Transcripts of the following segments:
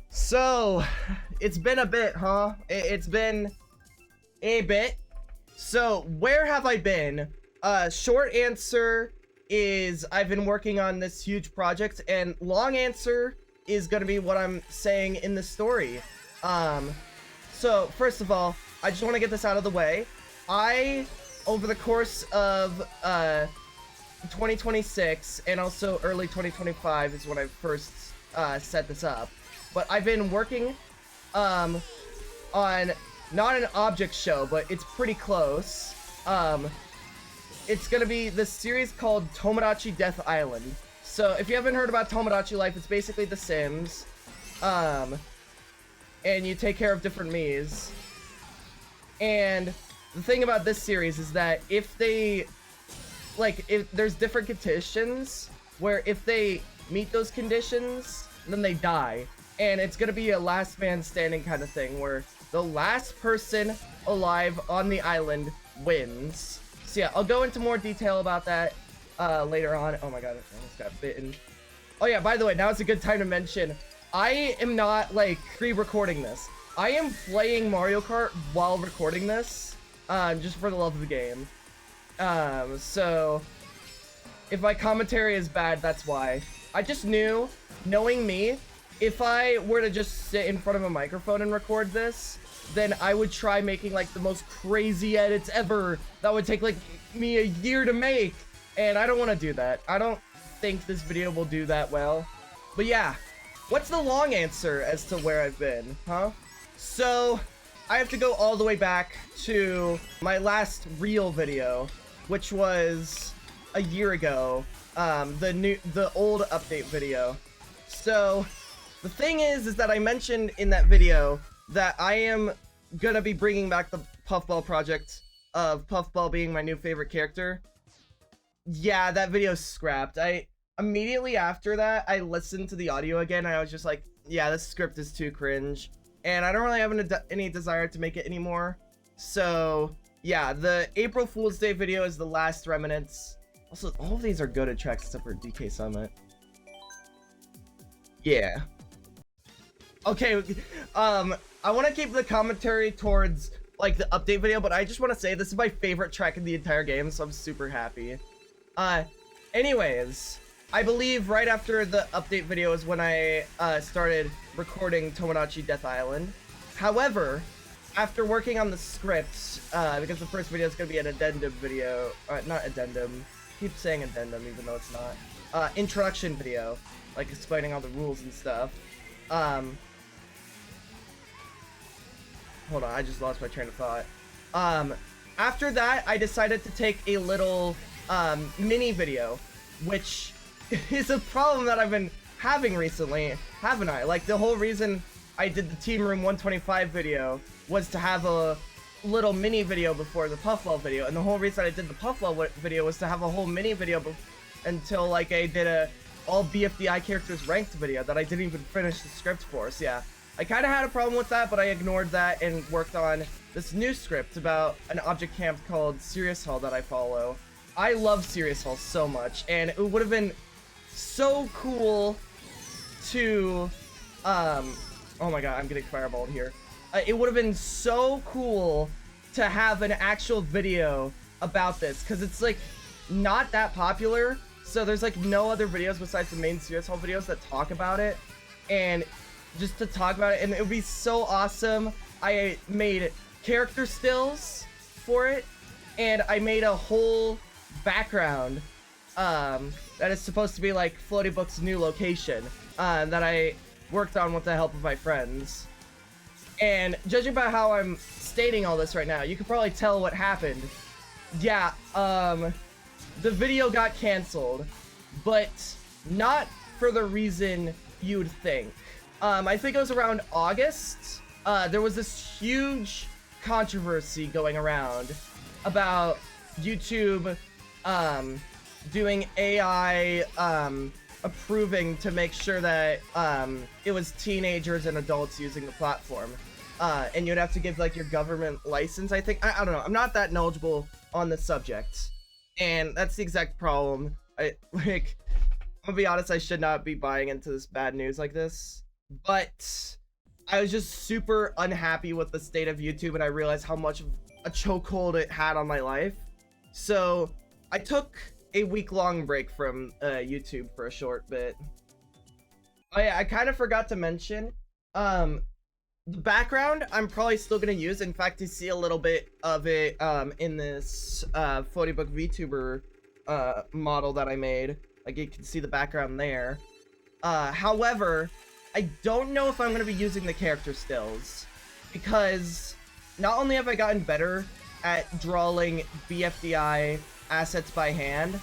So, it's been a bit, huh? It's been a bit. So, where have I been? Short answer is I've been working on this huge project, and long answer is gonna be what I'm saying in the story. So first of all, I just want to get this out of the way. Over the course of 2026 and also early 2025 is when I first set this up. But I've been working on not an object show, but it's pretty close. It's gonna be this series called Tomodachi Death Island. So if you haven't heard about Tomodachi Life, it's basically The Sims. And you take care of different Miis. And the thing about this series is that if there's different conditions where if they meet those conditions, then they die. And it's gonna be a last man standing kind of thing where the last person alive on the island wins. So yeah, I'll go into more detail about that later on. Oh my god, I almost got bitten. Oh yeah, by the way, now is a good time to mention, I am not like pre-recording this. I am playing Mario Kart while recording this, just for the love of the game. So if my commentary is bad, that's why. I just knew, knowing me, if I were to just sit in front of a microphone and record this, then I would try making like the most crazy edits ever that would take like me a year to make, and I don't want to do that. I don't think this video will do that well. But yeah, what's the long answer as to where I've been, huh? So I have to go all the way back to my last real video, which was a year ago, the old update video. So the thing is that I mentioned in that video that I am gonna be bringing back the Puffball project of Puffball being my new favorite character. Yeah, that video's scrapped. Immediately after that, I listened to the audio again, and I was just like, yeah, this script is too cringe, and I don't really have any desire to make it anymore. So yeah, the April Fool's Day video is the last remnants. Also, all of these are good tracks except for DK Summit. Yeah. Okay, I want to keep the commentary towards like the update video, but I just want to say this is my favorite track in the entire game, so I'm super happy. Anyways, I believe right after the update video is when I started recording Tomodachi Death Island. However, after working on the script, because the first video is going to be an addendum video, not addendum, I keep saying addendum even though it's not, introduction video, like explaining all the rules and stuff. Hold on, I just lost my train of thought. After that, I decided to take a little mini video, which is a problem that I've been having recently, haven't I? Like, the whole reason I did the Team Room 125 video was to have a little mini video before the Puffball video, and the whole reason I did the Puffball video was to have a whole mini video until like I did a all BFDI characters ranked video that I didn't even finish the script for. So yeah, I kind of had a problem with that, but I ignored that and worked on this new script about an object camp called Serious Hall that I follow. I love Serious Hall so much, and it would have been so cool to, oh my god, I'm getting fireballed here. It would have been so cool to have an actual video about this, because it's like not that popular, so there's like no other videos besides the main Serious Hall videos that talk about it, and just to talk about it, and it would be so awesome. I made character stills for it, and I made a whole background that is supposed to be like Floaty Book's new location that I worked on with the help of my friends. And judging by how I'm stating all this right now, you can probably tell what happened. Yeah, the video got canceled, but not for the reason you'd think. I think it was around August. There was this huge controversy going around about YouTube doing AI approving to make sure that it was teenagers and adults using the platform, and you'd have to give like your government license, I think. I don't know, I'm not that knowledgeable on the subject, and that's the exact problem. gonna be honest, I should not be buying into this bad news like this, but I was just super unhappy with the state of YouTube, and I realized how much of a chokehold it had on my life. So I took a week-long break from YouTube for a short bit. Oh yeah, I kind of forgot to mention, the background I'm probably still gonna use. In fact, you see a little bit of it in this Floatybook VTuber model that I made. Like, you can see the background there. However, I don't know if I'm gonna be using the character stills, because not only have I gotten better at drawing BFDI assets by hand,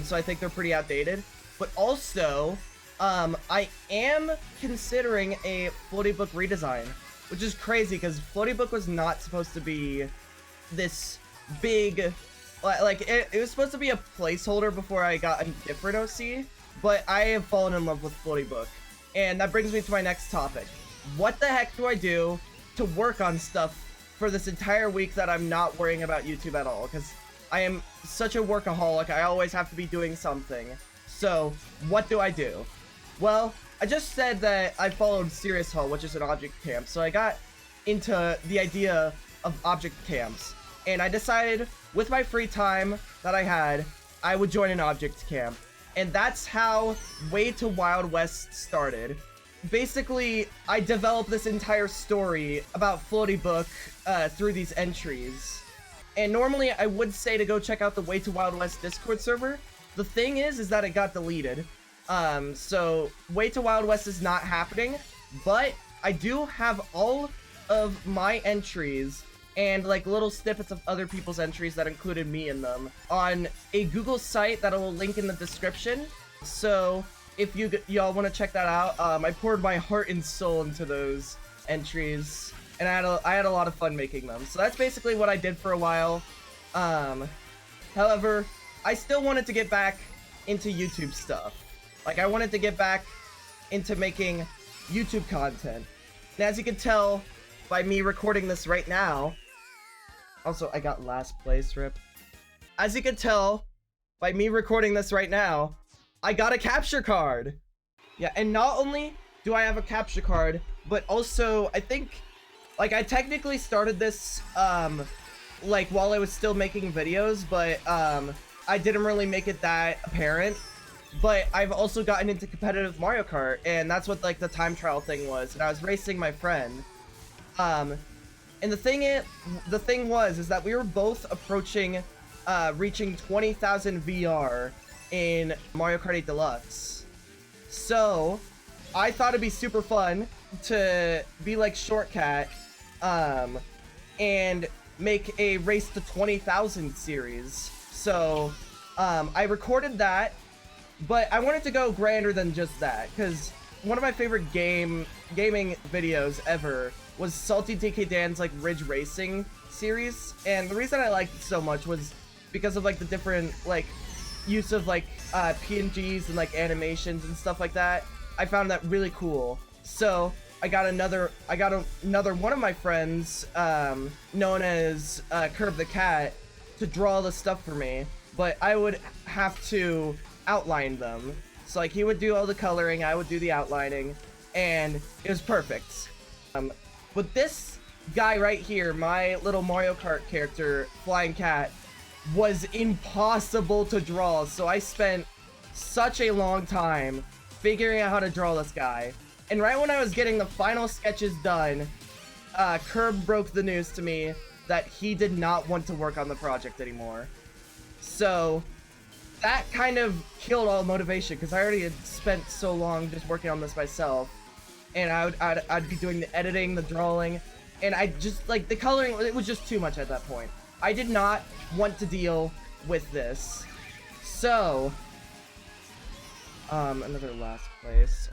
so I think they're pretty outdated, but also I am considering a Floatybook redesign, which is crazy because Floatybook was not supposed to be this big, like it was supposed to be a placeholder before I got a different OC, but I have fallen in love with Floatybook. And that brings me to my next topic. What the heck do I do to work on stuff for this entire week that I'm not worrying about YouTube at all? Because I am such a workaholic, I always have to be doing something. So, what do I do? Well, I just said that I followed Serious Hall, which is an object camp, so I got into the idea of object camps. And I decided, with my free time that I had, I would join an object camp. And that's how Way to Wild West started. Basically, I developed this entire story about Floatybook through these entries. And normally I would say to go check out the Way to Wild West Discord server. The thing is that it got deleted. So Way to Wild West is not happening, but I do have all of my entries and like little snippets of other people's entries that included me in them on a Google site that I will link in the description. So if y'all want to check that out, I poured my heart and soul into those entries, and I had a lot of fun making them. So that's basically what I did for a while. However, I still wanted to get back into YouTube stuff. Like, I wanted to get back into making YouTube content. And as you can tell by me recording this right now, also, I got last place, rip. As you can tell by me recording this right now, I got a capture card. Yeah, and not only do I have a capture card, but also I think, like, I technically started this, like, while I was still making videos, but, I didn't really make it that apparent. But I've also gotten into competitive Mario Kart, and that's what, like, the time trial thing was. And I was racing my friend. And the thing was that we were both approaching, reaching 20,000 VR in Mario Kart 8 Deluxe. So, I thought it'd be super fun to be like Shortcat, and make a Race to 20,000 series. So, I recorded that, but I wanted to go grander than just that, because one of my favorite gaming videos ever was Salty DK Dan's like Ridge Racing series, and the reason I liked it so much was because of like the different like use of like PNGs and like animations and stuff like that. I found that really cool. So I got another one of my friends, known as Curb the Cat, to draw the stuff for me, but I would have to outline them. So like he would do all the coloring, I would do the outlining, and it was perfect. But this guy right here, my little Mario Kart character, Flying Cat, was impossible to draw, so I spent such a long time figuring out how to draw this guy. And right when I was getting the final sketches done, Curb broke the news to me that he did not want to work on the project anymore. So that kind of killed all motivation, because I already had spent so long just working on this myself. And I'd be doing the editing, the drawing, and I just, like, the coloring, it was just too much at that point. I did not want to deal with this. So, another last place.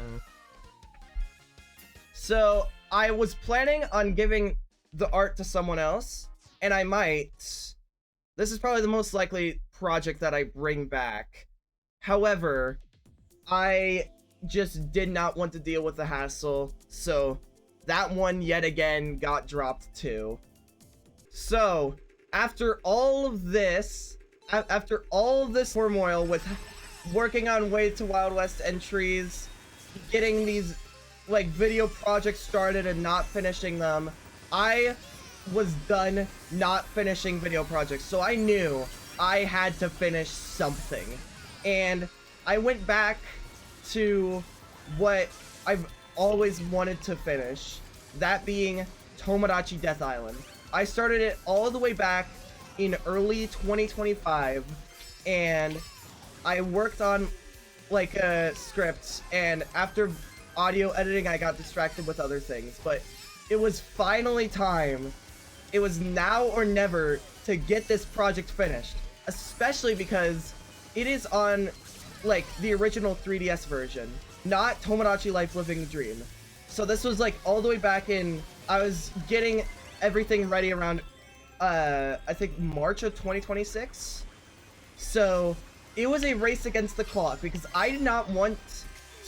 So, I was planning on giving the art to someone else, and I might. This is probably the most likely project that I bring back. However, I just did not want to deal with the hassle, so that one yet again got dropped too. So after all of this turmoil with working on Way to Wild West entries, getting these like video projects started and not finishing them. I was done not finishing video projects, so I knew I had to finish something. And I went back to what I've always wanted to finish, that being Tomodachi Death Island. I started it all the way back in early 2025, and I worked on like a script, and after audio editing I got distracted with other things, but it was finally time. It was now or never to get this project finished, especially because it is on like the original 3DS version, not Tomodachi Life Living the Dream. So this was like all the way back in, I was getting everything ready around I think March of 2026. So it was a race against the clock because I did not want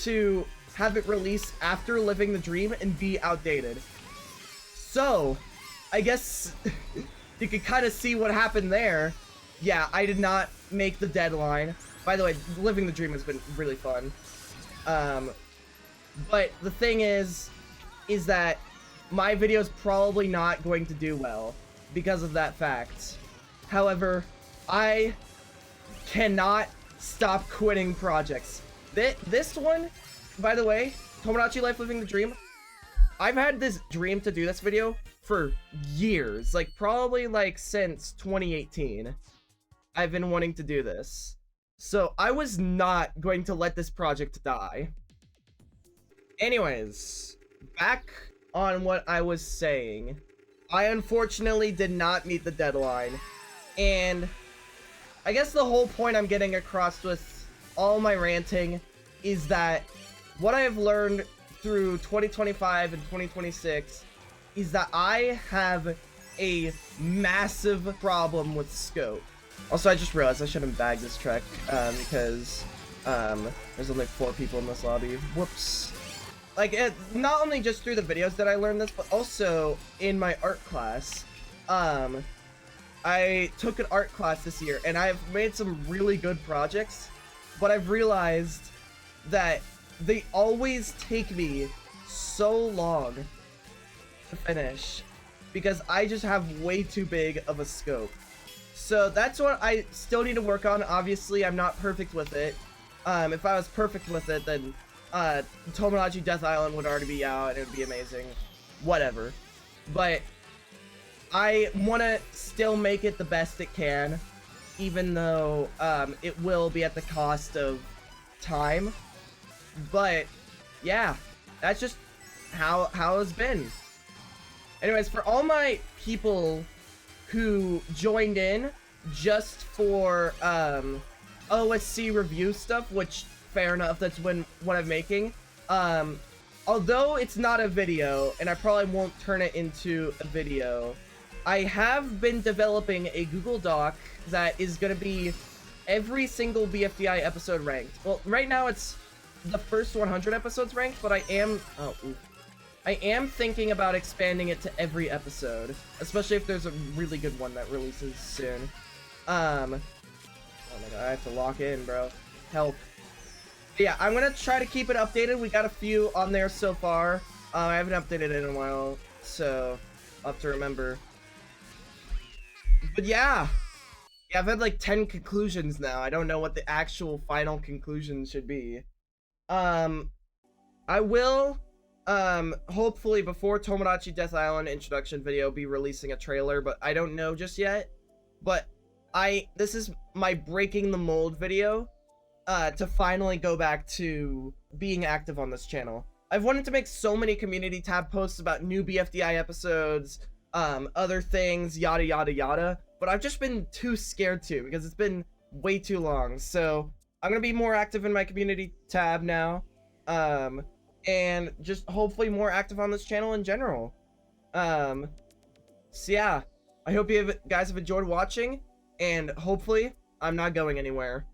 to have it released after Living the Dream and be outdated. So I guess you could kind of see what happened there. Yeah, I did not make the deadline. By the way, Living the Dream has been really fun. But the thing is that my video is probably not going to do well because of that fact. However, I cannot stop quitting projects. This one, by the way, Tomodachi Life Living the Dream, I've had this dream to do this video for years, like probably like since 2018. I've been wanting to do this. So I was not going to let this project die. Anyways, back on what I was saying. I unfortunately did not meet the deadline. And I guess the whole point I'm getting across with all my ranting is that what I have learned through 2025 and 2026 is that I have a massive problem with scope. Also, I just realized I shouldn't bag this truck because there's only 4 people in this lobby. Whoops. Like, not only just through the videos that I learned this, but also in my art class. I took an art class this year, and I've made some really good projects, but I've realized that they always take me so long to finish because I just have way too big of a scope. So that's what I still need to work on. Obviously, I'm not perfect with it. If I was perfect with it, then Tomodachi Death Island would already be out and it would be amazing. Whatever. But I want to still make it the best it can, even though it will be at the cost of time. But yeah, that's just how it's been. Anyways, for all my people who joined in just for OSC review stuff, which fair enough, that's what I'm making. Although it's not a video, and I probably won't turn it into a video, I have been developing a Google Doc that is going to be every single BFDI episode ranked. Well, right now it's the first 100 episodes ranked, but I am thinking about expanding it to every episode, especially if there's a really good one that releases soon. Oh my god, I have to lock in, bro. Help. But yeah, I'm gonna try to keep it updated. We got a few on there so far. I haven't updated it in a while, so I'll have to remember. But yeah, I've had like 10 conclusions now. I don't know what the actual final conclusion should be. I will, hopefully before Tomodachi Death Island introduction video, be releasing a trailer, but I don't know just yet. But this is my breaking the mold video, to finally go back to being active on this channel. I've wanted to make so many community tab posts about new BFDI episodes, other things, yada yada yada, but I've just been too scared to because it's been way too long. So I'm gonna be more active in my community tab now, and just hopefully more active on this channel in general. So yeah, I hope you guys have enjoyed watching, and hopefully I'm not going anywhere.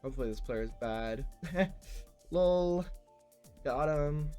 Hopefully this player is bad. Lol. Got him.